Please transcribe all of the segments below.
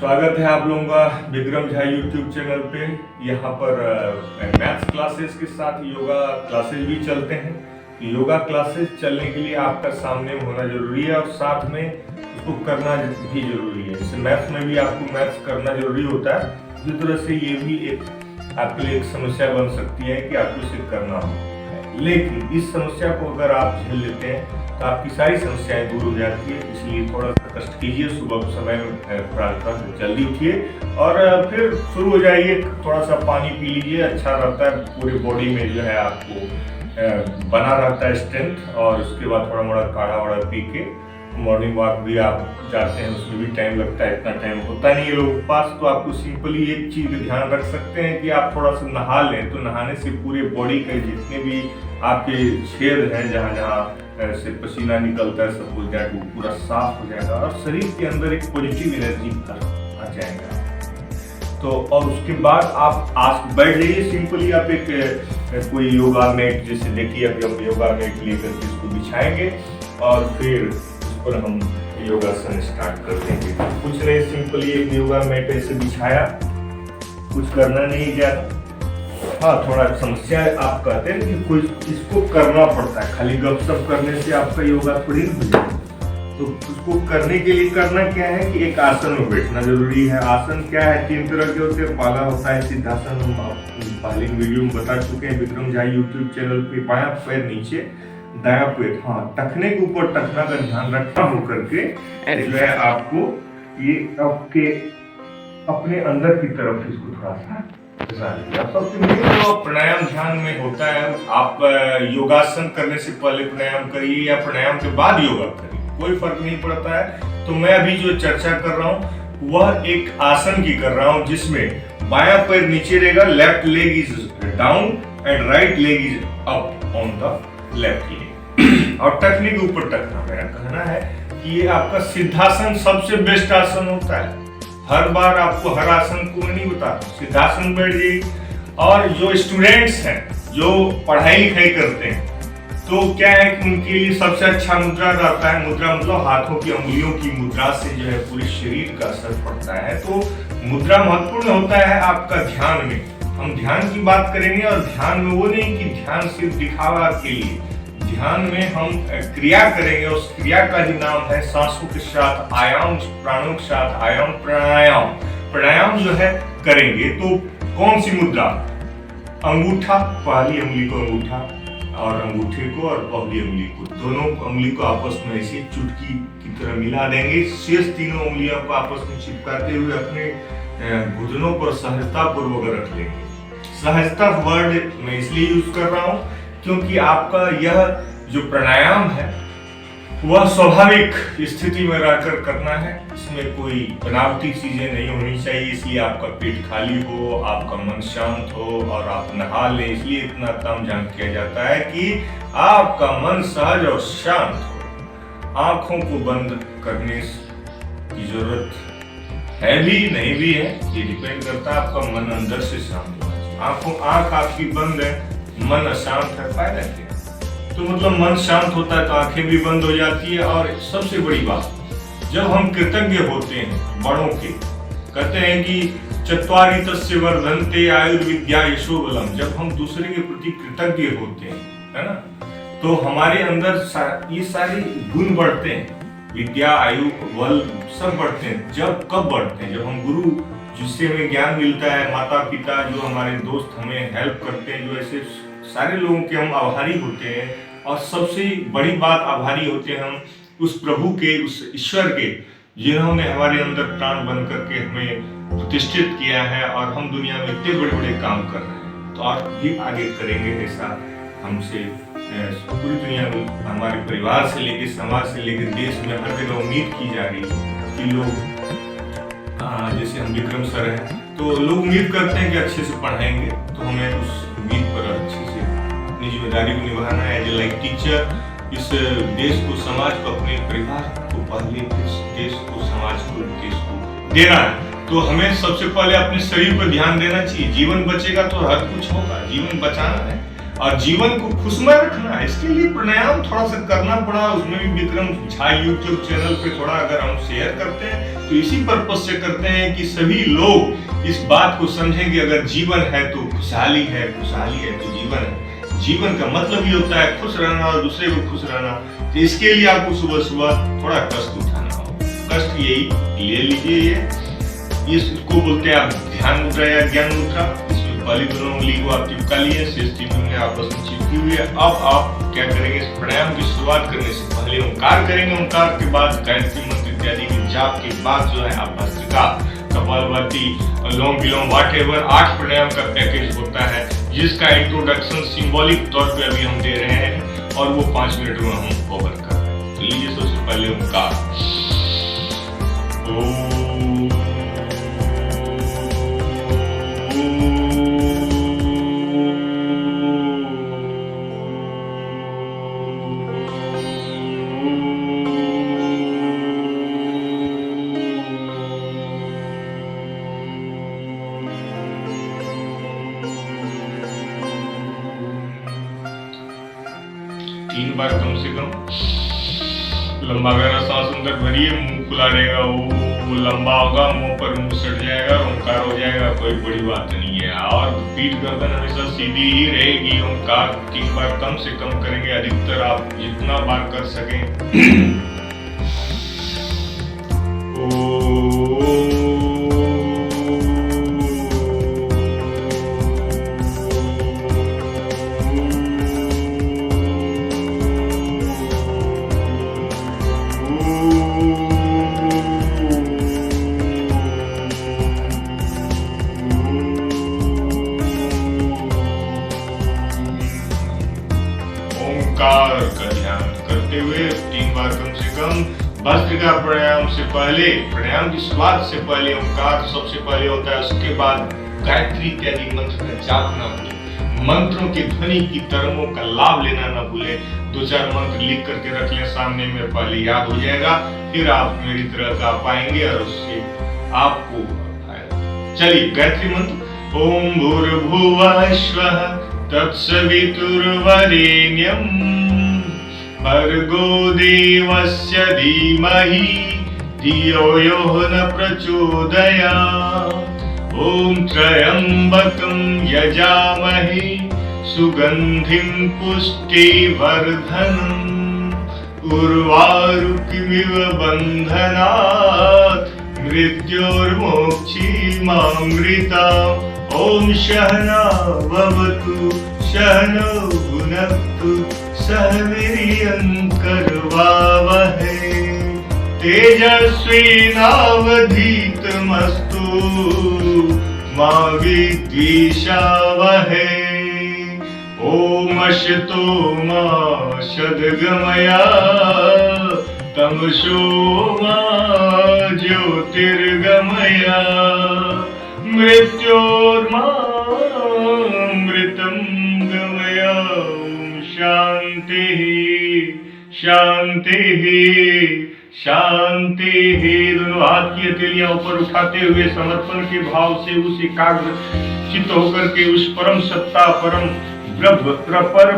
स्वागत है आप लोगों का विक्रम झा यूट्यूब चैनल पे। यहाँ पर मैथ्स क्लासेस के साथ योगा क्लासेस भी चलते हैं। योगा क्लासेस चलने के लिए आपका सामने होना जरूरी है और साथ में उसको करना भी जरूरी है। जैसे मैथ्स में भी आपको मैथ्स करना जरूरी होता है, इसी तरह से ये भी एक आपके लिए एक समस्या बन सकती है कि आपको इसे करना हो। लेकिन इस समस्या को अगर आप झेल लेते हैं तो आपकी सारी समस्याएं दूर हो जाती है। इसलिए थोड़ा सा कष्ट कीजिए, सुबह समय में प्रातः जल्दी उठिए और फिर शुरू हो जाइए। थोड़ा सा पानी पी लीजिए, अच्छा रहता है, पूरी बॉडी में जो है आपको बना रहता है स्ट्रेंथ। और उसके बाद थोड़ा मोड़ा काढ़ा वाढ़ा पी के मॉर्निंग वॉक भी आप जाते हैं, उसमें भी टाइम लगता है, इतना टाइम होता नहीं है लोगों के पास। तो आपको सिंपली एक चीज ध्यान रख सकते हैं कि आप थोड़ा सा नहा लें, तो नहाने से पूरे बॉडी के जितने भी आपके छेद हैं, जहाँ जहाँ से पसीना निकलता है, सब हो जाएगा, वो पूरा साफ हो जाएगा और शरीर के अंदर एक पॉजिटिव एनर्जी आ जाएगा। तो और उसके बाद आप आज बैठ जाइए। सिंपली आप एक कोई योगा मैट, जैसे देखिए अभी हम योगा मैट लेकर के इसको बिछाएंगे और फिर और हम योगासन स्टार्ट कर देंगे। कुछ नहीं, सिंपली एक योगा मैट ऐसे बिछाया, कुछ करना नहीं ज्यादा। हाँ, थोड़ा समस्या आप कहते हैं कि कुछ इसको करना पड़ता है, खाली गपशप करने से आपका योगा थोड़ी हो जाएगा। तो उसको करने के लिए करना क्या है कि एक आसन में बैठना जरूरी है। आसन क्या है, 3 तरह के होते हैं। पहला होता है सिद्धासन, हम पहले वीडियो में बता चुके हैं विक्रम झा यूट्यूब चैनल पे। बायां पैर नीचे, दायां पैर टखने के ऊपर, टखना का ध्यान रखना हो करके जो है आपको ये आपके अपने अंदर की तरफ इसको थोड़ा सा प्राणायाम ध्यान में होता है। आप योगासन करने से पहले प्राणायाम करिए या प्राणायाम के बाद योगा करिए, कोई फर्क नहीं पड़ता है। तो मैं अभी जो चर्चा कर रहा हूँ वह एक आसन की कर रहा हूँ, जिसमें बायां पैर नीचे रहेगा, left leg is down and right leg is up on the left leg और टखने के ऊपर टखना। मेरा कहना है कि ये आपका सिद्धासन सबसे बेस्ट आसन होता है। हर बार आपको हर आसन को नहीं बताता, सिद्धासन बैठ जाइए। और जो स्टूडेंट्स हैं जो पढ़ाई लिखाई करते हैं, तो क्या है कि उनके लिए सबसे अच्छा मुद्रा रहता है। मुद्रा मतलब हाथों की अंगुलियों की मुद्रा से जो है पूरे शरीर का असर पड़ता है। तो मुद्रा महत्वपूर्ण होता है आपका ध्यान में। हम ध्यान की बात करेंगे और ध्यान में वो नहीं कि ध्यान सिर्फ दिखावा के लिए, ध्यान में हम क्रिया करेंगे। उस क्रिया का ही नाम है सांसों के साथ आयाम, प्राणों के साथ आयाम, प्राणायाम। प्राणायाम जो है करेंगे तो कौन सी मुद्रा, अंगूठा, पहली उंगली को अंगूठा और अंगूठे को और पहली उंगली को, दोनों उंगली को आपस में ऐसे चुटकी की तरह मिला देंगे। शेष तीनों उंगलियों को आपस में चिपकाते हुए अपने घुटनों पर सहजता पूर्वक रख लेंगे। सहजता वर्ड मैं इसलिए यूज कर रहा हूँ क्योंकि आपका यह जो प्राणायाम है वह स्वाभाविक स्थिति में रहकर करना है। इसमें कोई बनावटी चीजें नहीं होनी चाहिए। इसलिए आपका पेट खाली हो, आपका मन शांत हो और आप नहा लें। इसलिए इतना तामझाम किया जाता है कि आपका मन सहज और शांत हो। आंखों को बंद करने की जरूरत है भी नहीं भी है, ये डिपेंड करता है आपका मन अंदर से शांत हो। आंख आपकी बंद है, मन अशांत है, फायदा क्या? तो मतलब मन शांत होता है तो आंखें भी बंद हो जाती है। और सबसे बड़ी बात, जब हम कृतज्ञ होते हैं बड़ों के, कहते हैं कि चत्वारि तस्य वर्धन्ते आयुर्विद्या यशो बलम। जब हम दूसरे के प्रति कृतज्ञ होते हैं, है ना, तो हमारे अंदर ये सारे गुण बढ़ते हैं, विद्या, आयु, बल सब बढ़ते हैं। जब कब बढ़ते हैं? जब हम गुरु जिससे हमें ज्ञान मिलता है, माता पिता, जो हमारे दोस्त हमें हेल्प करते हैं, जो ऐसे सारे लोगों के हम आभारी होते हैं। और सबसे बड़ी बात, आभारी होते हैं हम उस प्रभु के, उस ईश्वर के, जिन्होंने हमारे अंदर प्राण बन करके हमें प्रतिष्ठित किया है और हम दुनिया में इतने बड़े बड़े काम कर रहे हैं। तो और भी आगे करेंगे ऐसा हमसे पूरी दुनिया में, हमारे परिवार से लेकर समाज से लेकर देश में हर जगह उम्मीद की जा रही है कि लोग, जैसे हम विक्रम सर हैं, तो लोग उम्मीद करते हैं कि अच्छे से पढ़ाएंगे। तो हमें उस उम्मीद पर अच्छे से अपनी जिम्मेदारी को निभाना है। एज ए लाइक टीचर, इस देश को, समाज को, अपने परिवार को पहले इस देश को, समाज को, देश को देना है। तो हमें सबसे पहले अपने शरीर पर ध्यान देना चाहिए। जीवन बचेगा तो हर कुछ होगा, जीवन बचाना है। और जीवन को खुशमय रखना है। इसके लिए प्राणायाम थोड़ा सा करना पड़ा, उसमें भी विक्रम झा यूट्यूब चैनल पे थोड़ा अगर हम शेयर करते हैं तो इसी पर्पज से करते हैं कि सभी लोग इस बात को समझें कि अगर जीवन है तो खुशहाली है, खुशहाली है तो जीवन है। जीवन का मतलब ही होता है खुश रहना और दूसरे को खुश रहना। तो इसके लिए आपको सुबह सुबह थोड़ा कष्ट उठाना हो, कष्ट यही ले लीजिए। इसको बोलते हैं आप ध्यान मुद्रा या ज्ञान मुद्रा। इसमें पहली दोनों उंगली को आप चिपका लिए, शेष तीन उंगलियां आपस में चिपकी हुई है। अब आप क्या करेंगे, इस प्राणायाम की शुरुआत करने से पहले ओंकार करेंगे, ओंकार के बाद गायत्री मंत्र इत्यादि के जाप के बाद जो है आप भस्त्रिका, कपालभाति, अनुलोम विलोम व्हाटएवर 8 प्राणायाम का पैकेज होता है, जिसका इंट्रोडक्शन सिंबॉलिक तौर पे अभी हम दे रहे हैं और वो 5 मिनट में हम कवर कर रहे हैं। तो लीजिए सबसे पहले ओंकार। तीन बार कम से कम लंबा गहरा सांस अंदर भरिए, मुंह खुला रहेगा, वो लंबा होगा, मुंह पर मुंह सट जाएगा, ओंकार हो जाएगा, कोई बड़ी बात नहीं है। और पीठ गर्दन हमेशा सीधी ही रहेगी। ओंकार 3 बार कम से कम करेंगे, अधिकतर आप जितना बार कर सकें। ओंकार का ध्यान करते हुए 3 बार कम से कम भस्त्रिका प्राणायाम से पहले, प्राणायाम की शुरुआत से पहले ओंकार सबसे पहले होता है, उसके बाद गायत्री इत्यादि मंत्र का जाप न भूलें, मंत्रों की ध्वनि की तरंगों का लाभ लेना न भूलें। 2-4 मंत्र लिख करके रख लें सामने में, पहले याद हो जाएगा, फिर आप मेरी तरह का पाएंगे और उससे आपको फायदा। चलिए गायत्री मंत्र। ओम भूर्भुवः स्वः तत्सवितुर्वरेण्यं भर्गो देवस्य धीमहि धियो यो न प्रचोदयात्। ओम त्र्यंबकं यजामहे सुगंधिं पुष्टिवर्धनम् उर्वारुकमिव बन्धनात् मृत्योर्मोक्षीमामृताम्। ओम सहना भवतु सहनौ भुनक्तु सह वीर्यं करवावहै तेजस्विनावधीतमस्तु मा विद्विषावहै। ओम असतो मा सद्गमय तमसो मा ज्योतिर्गमय मृत्योर्मामृतं गमय। शांति शांति शांति। दोनों हाथ की हथेलियां ऊपर उठाते हुए समर्पण के भाव से उस एकाग्र चित्त होकर के उस परम सत्ता, परम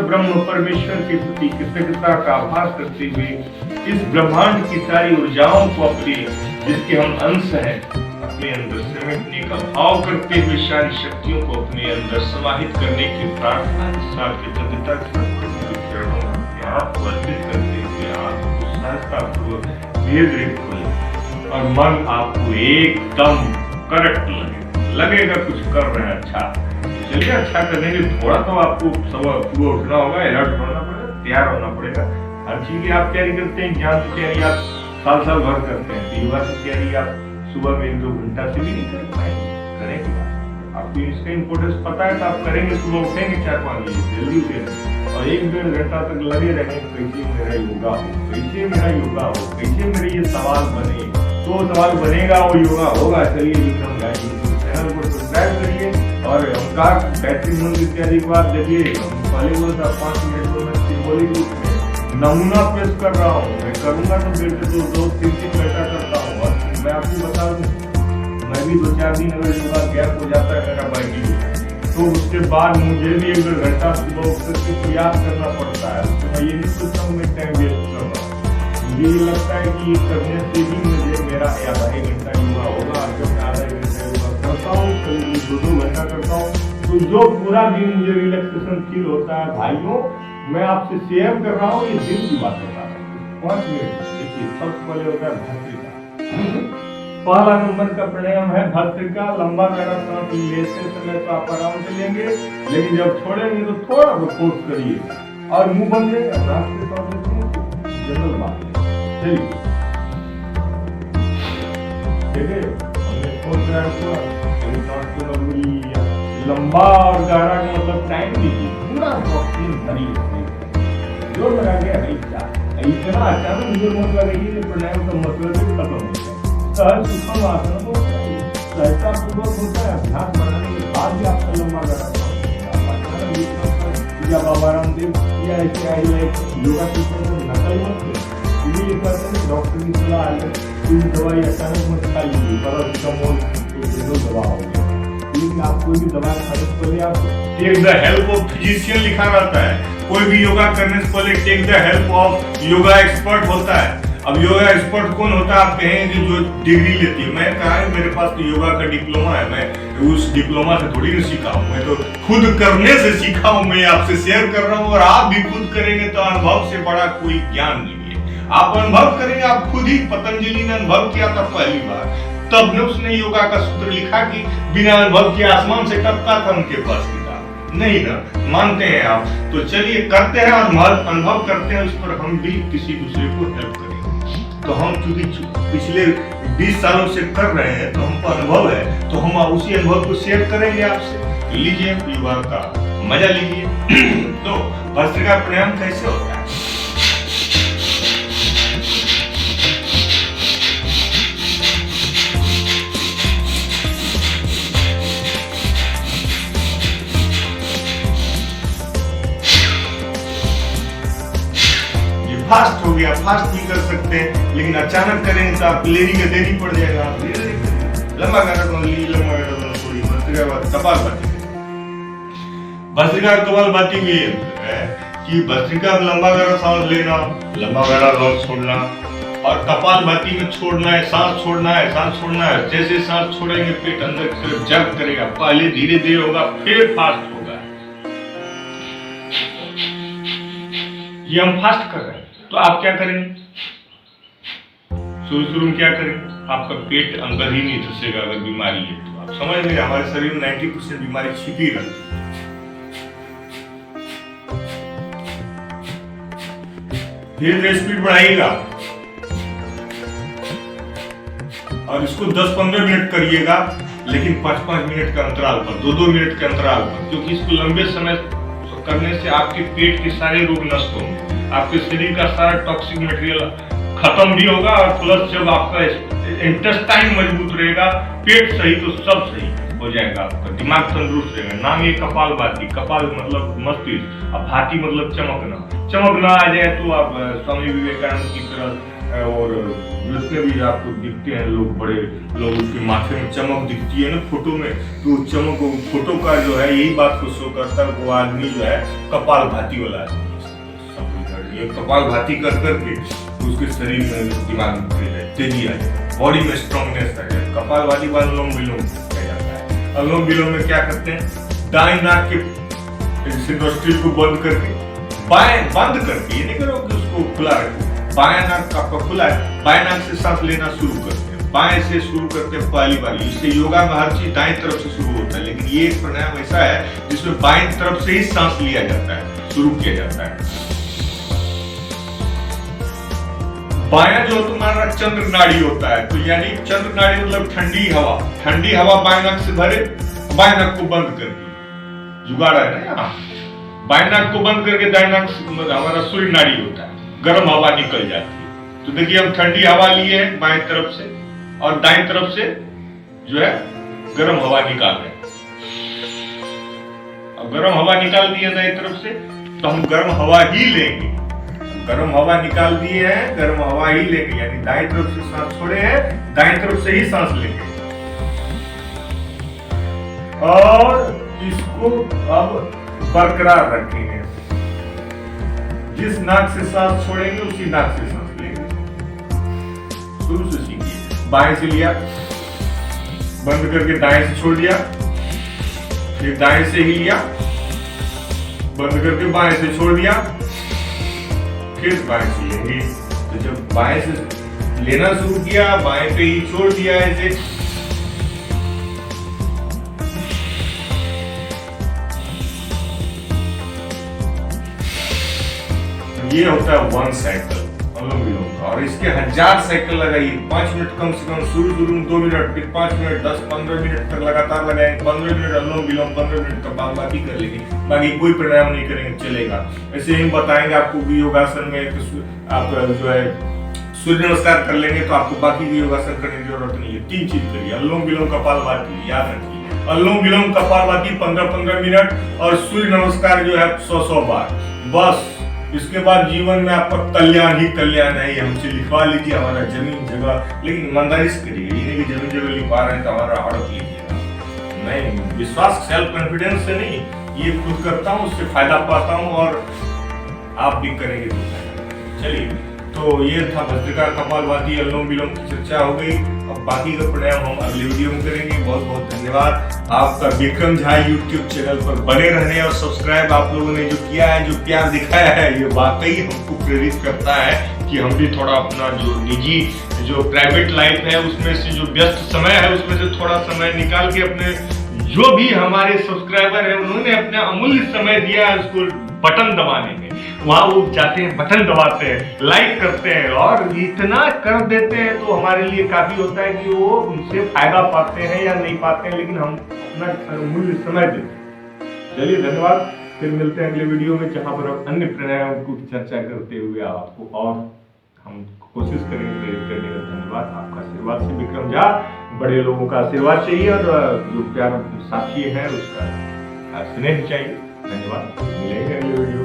ब्रह्म परमेश्वर के प्रति कृतज्ञता का आभार करते हुए इस ब्रह्मांड की सारी ऊर्जाओं को अपने, जिसके हम अंश हैं, अपने अंदर समेटने का भाव करते हुए सारी शक्तियों को अपने अंदर समाहित करने की प्रार्थना के साथ कृतज्ञता के साथ चरणों में आप वर्जित करते हुए आपको सहजतापूर्वक धीरे-धीरे खोलें और मन आपको एकदम करेक्ट लगेगा कुछ कर रहे हैं अच्छा। चलिए अच्छा करने के थोड़ा तो आपको सुबह उठना होगा, अलर्ट होना पड़ेगा, तैयार होना पड़ेगा। हर चीज की आप तैयारी करते हैं, ज्ञान की तैयारी आप साल भर करते हैं, योगा की तैयारी आप सुबह में 1-2 घंटा से भी नहीं कर पाएंगे। करेंगे आपको इसका इम्पोर्टेंस पता है तो आप करेंगे, सुबह उठेंगे 4-5 बजे जल्दी उठेंगे और 1-1.5 घंटा तक लगे रहेंगे कैसे मेरा योगा हो, कैसे मेरा योगा हो, कैसे मेरे ये सवाल बने, तो सवाल बनेगा वो योगा होगा। चलिए विक्रम गायत्री चैनल को सब्सक्राइब करिए और ओंकार गायत्री मंत्र इत्यादि को आप देखिए। पहले वो 5 मिनट में मैं सिंबॉलिक रूप में नमूना पेश कर रहा हूँ, मैं करूंगा तो फिर से 2-3 घंटा करता हूँ। और मैं आपको बता दूं, मैं भी 2-4 दिन अगर योगा गैप हो जाता है मेरा बाइक तो उसके बाद मुझे भी 1-2 घंटा सुबह उठ करके प्रयास करना पड़ता है। तो मैं ये नहीं सोचता हूँ मैं टाइम वेस्ट कर रहा हूँ। मुझे ये लगता है कि ये करने से ही मुझे मेरा आधा 1 घंटा योगा होगा। जब मैं आधा 1 घंटा योगा करता हूँ, कभी 2-2 घंटा करता हूँ, तो जो पूरा दिन मुझे रिलैक्सेशन फील होता है भाइयों, मैं आपसे शेयर कर रहा हूँ, ये दिन की बात बता रहा हूँ। 5 मिनट देखिए, सबसे पहले होता है भस्त्रिका। पहला नंबर का प्राणायाम है भस्त्रिका। लंबा गहरा सांस लेते समय तो आप आराम से लेंगे, लेकिन जब छोड़ेंगे तो थोड़ा सा फोर्स करिए और मुंह बंद है। नाक से सांस लेते हैं, जनरल बात है। चलिए ठीक है, हमने फोर्स कराया पूरा, सांस को लंबा और गहरा का मतलब टाइम लीजिए, पूरा ऑक्सीजन भरिए, जोर लगा के ऐसा इतना अचानक जोर मत लगाइए, प्राणायाम का मतलब ही खत्म हो जाए। सहज सुखम आसन को सहजता पूर्वक होता है। अभ्यास बढ़ाने के बाद भी आपका लंबा गहरा जब बाबा रामदेव या ऐसे योगा टीचर को नकल मत करें। इसलिए कहते हैं डॉक्टर की सलाह है कोई दवाई अचानक मत खा लीजिए, पैरासिटामोल तो दवा हो गया। लेकिन आप कोई भी दवा खाने से पहले आप take the help of physician लिखा रहता है। कोई भी योगा करने से पहले take the help of yoga expert होता है। अब योगा एक्सपर्ट कौन होता है आप कहेंगे कि जो डिग्री लेती है। मैं कहा है मेरे पास तो योगा का डिप्लोमा है, मैं उस डिप्लोमा से थोड़ी ना सीखा हूँ, मैं तो खुद करने से सीखा हूँ। मैं आपसे शेयर कर रहा हूँ और आप भी खुद करेंगे तो अनुभव से बड़ा कोई ज्ञान नहीं है। आप अनुभव करेंगे, आप खुद ही पतंजलि ने अनुभव किया था पहली बार, तब ने उसने योगा का सूत्र लिखा कि बिना अनुभव के आसमान से टपका था उनके पास किताब नहीं ना, मानते हैं आप। तो चलिए करते हैं, अनुभव करते हैं, उस पर हम भी किसी दूसरे को हेल्प करें। तो हम चूंकि पिछले 20 सालों से कर रहे हैं तो हमको अनुभव है, तो हम उसी अनुभव को शेयर करेंगे आपसे। तो लीजिए योगा का मजा लीजिए। तो भस्त्रिका प्राणायाम कैसे होता है? फास्ट हो गया, फास्ट भी कर सकते हैं, लेकिन अचानक करेंगे तो आप लेरी का देरी पड़ जाएगा। आप लंबा गहरा लंबा गहरा थोड़ी भस्त्रिका कपालभाति। भस्त्रिका कपालभाति में ये है कि भस्त्रिका लंबा गहरा सांस लेना, लंबा गहरा सांस छोड़ना, और कपालभाति में छोड़ना है, सांस छोड़ना है, सांस छोड़ना है। जैसे सांस छोड़ेंगे पेट अंदर की तरफ जग करेगा, पहले धीरे धीरे होगा फिर फास्ट होगा। ये हम फास्ट कर रहे हैं। तो आप क्या करेंगे? शुरू में क्या करेंगे? आपका पेट अंदर ही नहीं धसेगा अगर बीमारी है तो। आप समझ रहे, हमारे शरीर में 90% बीमारी छिपी रहती है। धीरे धीरे स्पीड बढ़ाइएगा और इसको 10-15 मिनट करिएगा, लेकिन 5-5 मिनट के अंतराल पर, 2-2 मिनट के अंतराल पर, क्योंकि इसको लंबे समय करने से आपके पेट के सारे रोग नष्ट होंगे, आपके शरीर का सारा टॉक्सिक मटेरियल खत्म भी होगा, और प्लस जब आपका इंटेस्टाइन मजबूत रहेगा, पेट सही तो सब सही हो जाएगा, आपका दिमाग तंदुरुस्त रहेगा। नाम ये कपालभाति, कपाल मतलब मस्तिष्क, अब भाति मतलब चमकना। चमकना आ जाए तो आप स्वामी विवेकानंद की तरह, और जितने भी आपको दिखते हैं लोग, बड़े लोग, उसके माथे में चमक दिखती है ना फोटो में, तो चमक फोटो का जो है यही बात को शो करता है। वो आदमी जो है कपालभाति वाला आदमी, ये कपालभाति कर करके उसके शरीर में दिमाग में तेजी आ जाए, बॉडी में स्ट्रॉन्गनेस आ जाए। कपालभाति वाला अनुलोम विलोम किया जाता है। अनुलोम विलोम में क्या करते हैं? दाएं नाक के नोस्ट्रिल को बंद करके, बाएं बंद करके, ये नहीं करो कि उसको खुला रखो, बाएं नाक आपका खुला है, बाएं नाक से सांस लेना शुरू करते हैं, बाएं से शुरू करते हैं पहली बार। इससे योगा में हर चीज दाएं तरफ से शुरू होता है, लेकिन ये एक प्राणायाम ऐसा है जिसमें बाएं तरफ से ही सांस लिया जाता है, शुरू किया जाता है। बायां जो तुम्हारा चंद्र नाड़ी होता है, तो यानी चंद्र नाड़ी मतलब ठंडी हवा बाएं नाक से भरे, बाएं नाक को बंद कर दी, जुगाड़ है ना यहाँ। बाएं नाक को बंद करके दाएं नाक हमारा सूर्य नाड़ी होता है, गर्म हवा निकल जाती है। तो देखिए हम ठंडी हवा लिए हैं बाएं तरफ से, और दाएं तरफ से जो है गर्म हवा निकाल रहे हैं। अब गर्म हवा निकाल दी है दाएं तरफ से, तो हम गर्म हवा ही लेंगे। गर्म हवा निकाल दिए हैं, गर्म हवा ही लेंगे, यानी दाएं तरफ से सांस छोड़े हैं, दाएं तरफ से ही सांस लेंगे। और इसको अब बरकरार रखेंगे। जिस नाक से सांस छोड़ेंगे उसी नाक से सांस लेंगे। शुरू से सीखिए। बाएं से लिया, बंद करके दाएं से छोड़ दिया, फिर दाएं से ही लिया, बंद करके बाएं से छोड़ दिया, फिर बाएं से लेंगे। तो जब बाएं से लेना शुरू किया, बाएं पे ही छोड़ दिया ऐसे, ये होता है 1 साइकिल अनुलोम विलोम का। और इसके 1000 साइकिल लगाइए। 5 मिनट कम से कम, शुरू में 2 मिनट, फिर 5 मिनट, 10-15 मिनट तक लगातार लगाएंगे। 15 मिनट अनुलोम विलोम, 15 मिनट का बाद बाकी कर लेंगे। बाकी कोई प्राणायाम नहीं करेंगे, चलेगा। ऐसे ही बताएंगे आपको भी योगासन में आप जो है सूर्य नमस्कार कर लेंगे तो आपको बाकी भी योगासन करने की जरूरत नहीं है। 3 चीज करिए, अनुलोम विलोम कपालभाति, याद रखिए। अनुलोम विलोम कपालभाति 15-15 मिनट और सूर्य नमस्कार जो है 100-100 बार, बस। इसके बाद जीवन में आपका कल्याण ही कल्याण है। हमसे लिखवा लीजिए हमारा जमीन जगह, लेकिन ईमानदारी से करिए। ये नहीं कि जमीन जगह लिखवा रहे हैं तो हमारा हड़प लीजिएगा, नहीं। विश्वास सेल्फ कॉन्फिडेंस से नहीं, ये खुद करता हूँ, उससे फायदा पाता हूँ और आप भी करेंगे तो फायदा। चलिए, तो ये था भस्त्रिका, कपालभाति, अनुलोम विलोम की चर्चा हो गई। अब बाकी का प्राणायाम हम अगले वीडियो में करेंगे। बहुत बहुत धन्यवाद आपका। विक्रम झा यूट्यूब चैनल पर बने रहने और सब्सक्राइब आप लोगों ने जो किया है, जो प्यार दिखाया है, ये वाकई हमको प्रेरित करता है कि हम भी थोड़ा अपना जो निजी, जो प्राइवेट लाइफ है, उसमें से जो व्यस्त समय है, उसमें से थोड़ा समय निकाल के अपने जो भी हमारे सब्सक्राइबर है उन्होंने अपना अमूल्य समय दिया है उसको बटन दबाने में, वहां वो जाते हैं, बटन दबाते हैं, लाइक करते हैं और इतना कर देते हैं तो हमारे लिए काफी होता है कि वो उनसे फायदा पाते हैं या नहीं पाते हैं, लेकिन हम अपना अमूल्य समय देते हैं। चलिए, धन्यवाद। फिर मिलते हैं अगले वीडियो में, जहां पर हम अन्य प्राणायामों की चर्चा करते हुए आपको और हम कोशिश करेंगे प्रेरित करने का। धन्यवाद। आपका आशीर्वाद से विक्रम झा, बड़े लोगों का आशीर्वाद चाहिए और जो प्यार साथी है उसका स्नेह चाहिए। धन्यवाद। मिलेंगे अगले वीडियो।